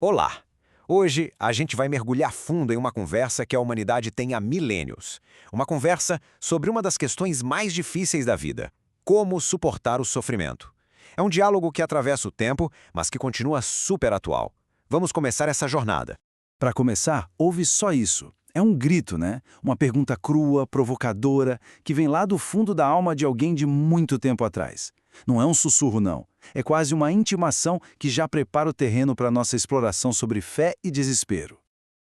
Olá! Hoje a gente vai mergulhar fundo em uma conversa que a humanidade tem há milênios. Uma conversa sobre uma das questões mais difíceis da vida: como suportar o sofrimento. É um diálogo que atravessa o tempo, mas que continua super atual. Vamos começar essa jornada. Para começar, ouve só isso. É um grito, né? Uma pergunta crua, provocadora, que vem lá do fundo da alma de alguém de muito tempo atrás. Não é um sussurro, não. É quase uma intimação que já prepara o terreno para nossa exploração sobre fé e desespero.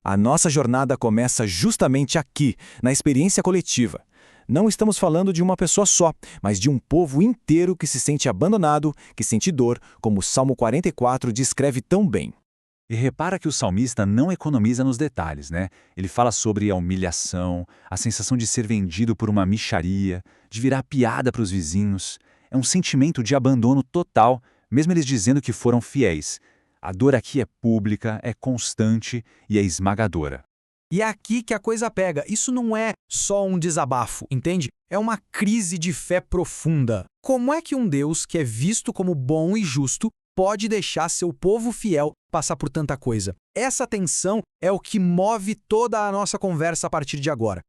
A nossa jornada começa justamente aqui, na experiência coletiva. Não estamos falando de uma pessoa só, mas de um povo inteiro que se sente abandonado, que sente dor, como o Salmo 44 descreve tão bem. E repara que o salmista não economiza nos detalhes, né? Ele fala sobre a humilhação, a sensação de ser vendido por uma mixaria, de virar piada para os vizinhos. É um sentimento de abandono total, mesmo eles dizendo que foram fiéis. A dor aqui é pública, é constante e é esmagadora. E é aqui que a coisa pega. Isso não é só um desabafo, entende? É uma crise de fé profunda. Como é que um Deus que é visto como bom e justo pode deixar seu povo fiel passar por tanta coisa? Essa tensão é o que move toda a nossa conversa a partir de agora.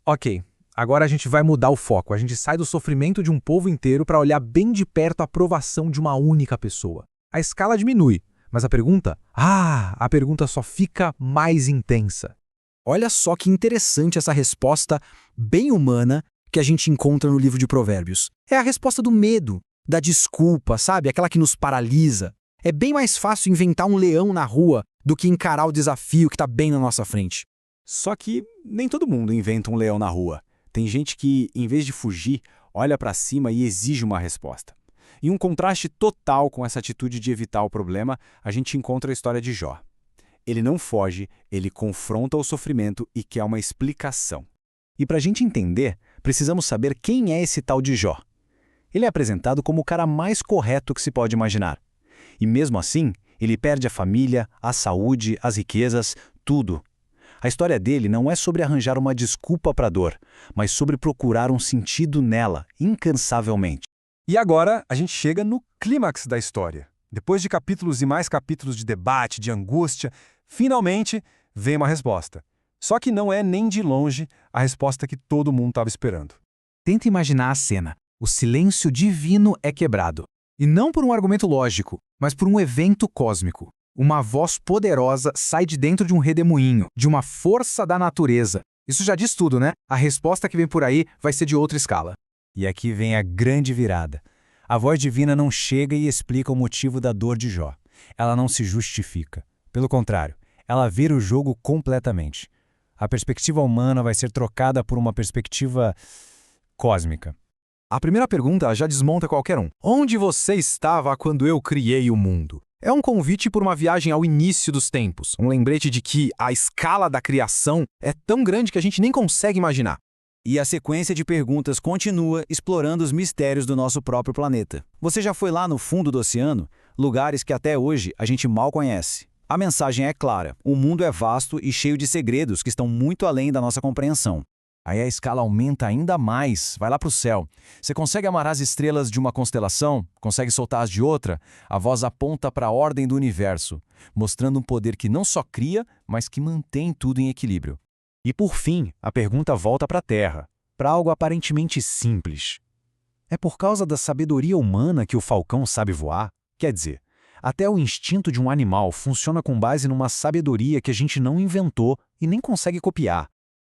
Ok, agora a gente vai mudar o foco. A gente sai do sofrimento de um povo inteiro para olhar bem de perto a provação de uma única pessoa. A escala diminui, mas a pergunta só fica mais intensa. Olha só que interessante essa resposta bem humana que a gente encontra no livro de Provérbios. É a resposta do medo, da desculpa, sabe? Aquela que nos paralisa. É bem mais fácil inventar um leão na rua do que encarar o desafio que está bem na nossa frente. Só que nem todo mundo inventa um leão na rua. Tem gente que, em vez de fugir, olha para cima e exige uma resposta. Em um contraste total com essa atitude de evitar o problema, a gente encontra a história de Jó. Ele não foge, ele confronta o sofrimento e quer uma explicação. E para a gente entender, precisamos saber quem é esse tal de Jó. Ele é apresentado como o cara mais correto que se pode imaginar. E mesmo assim, ele perde a família, a saúde, as riquezas, tudo. A história dele não é sobre arranjar uma desculpa para a dor, mas sobre procurar um sentido nela, incansavelmente. E agora a gente chega no clímax da história. Depois de capítulos e mais capítulos de debate, de angústia, finalmente vem uma resposta. Só que não é nem de longe a resposta que todo mundo estava esperando. Tenta imaginar a cena. O silêncio divino é quebrado. E não por um argumento lógico, mas por um evento cósmico. Uma voz poderosa sai de dentro de um redemoinho, de uma força da natureza. Isso já diz tudo, né? A resposta que vem por aí vai ser de outra escala. E aqui vem a grande virada. A voz divina não chega e explica o motivo da dor de Jó. Ela não se justifica. Pelo contrário, ela vira o jogo completamente. A perspectiva humana vai ser trocada por uma perspectiva cósmica. A primeira pergunta já desmonta qualquer um. Onde você estava quando eu criei o mundo? É um convite por uma viagem ao início dos tempos. Um lembrete de que a escala da criação é tão grande que a gente nem consegue imaginar. E a sequência de perguntas continua explorando os mistérios do nosso próprio planeta. Você já foi lá no fundo do oceano? Lugares que até hoje a gente mal conhece. A mensagem é clara: o mundo é vasto e cheio de segredos que estão muito além da nossa compreensão. Aí a escala aumenta ainda mais, vai lá para o céu. Você consegue amarrar as estrelas de uma constelação? Consegue soltar as de outra? A voz aponta para a ordem do universo, mostrando um poder que não só cria, mas que mantém tudo em equilíbrio. E por fim, a pergunta volta para a Terra, para algo aparentemente simples. É por causa da sabedoria humana que o falcão sabe voar? Quer dizer, até o instinto de um animal funciona com base numa sabedoria que a gente não inventou e nem consegue copiar.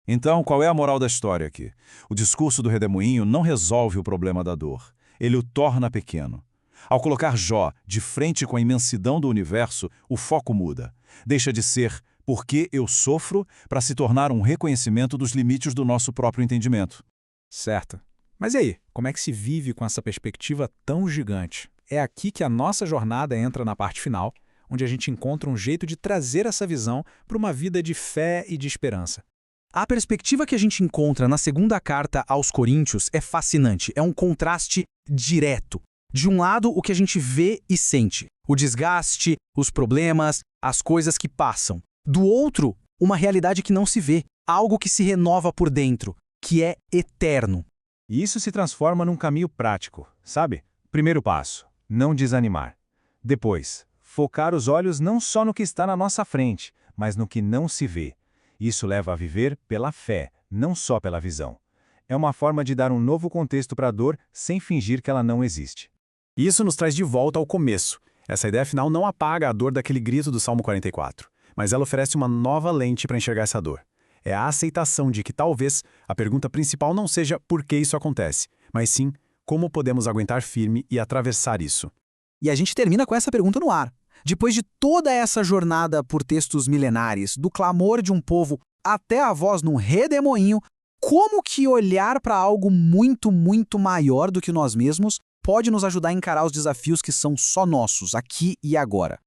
Então, qual é a moral da história aqui? O discurso do redemoinho não resolve o problema da dor. Ele o torna pequeno. Ao colocar Jó de frente com a imensidão do universo, o foco muda. Deixa de ser "por que eu sofro" para se tornar um reconhecimento dos limites do nosso próprio entendimento. Certo. Mas e aí, como é que se vive com essa perspectiva tão gigante? É aqui que a nossa jornada entra na parte final, onde a gente encontra um jeito de trazer essa visão para uma vida de fé e de esperança. A perspectiva que a gente encontra na segunda carta aos Coríntios é fascinante. É um contraste direto. De um lado, o que a gente vê e sente. O desgaste, os problemas, as coisas que passam. Do outro, uma realidade que não se vê. Algo que se renova por dentro, que é eterno. E isso se transforma num caminho prático, sabe? Primeiro passo: não desanimar. Depois, Focar os olhos não só no que está na nossa frente, mas no que não se vê. Isso leva a viver pela fé, não só pela visão. É uma forma de dar um novo contexto para a dor sem fingir que ela não existe. Isso nos traz de volta ao começo. Essa ideia final não apaga a dor daquele grito do Salmo 44, mas ela oferece uma nova lente para enxergar essa dor. É a aceitação de que talvez a pergunta principal não seja por que isso acontece, mas sim como podemos aguentar firme e atravessar isso. E a gente termina com essa pergunta no ar. Depois de toda essa jornada por textos milenares, do clamor de um povo até a voz num redemoinho, como que olhar para algo muito, muito maior do que nós mesmos pode nos ajudar a encarar os desafios que são só nossos, aqui e agora?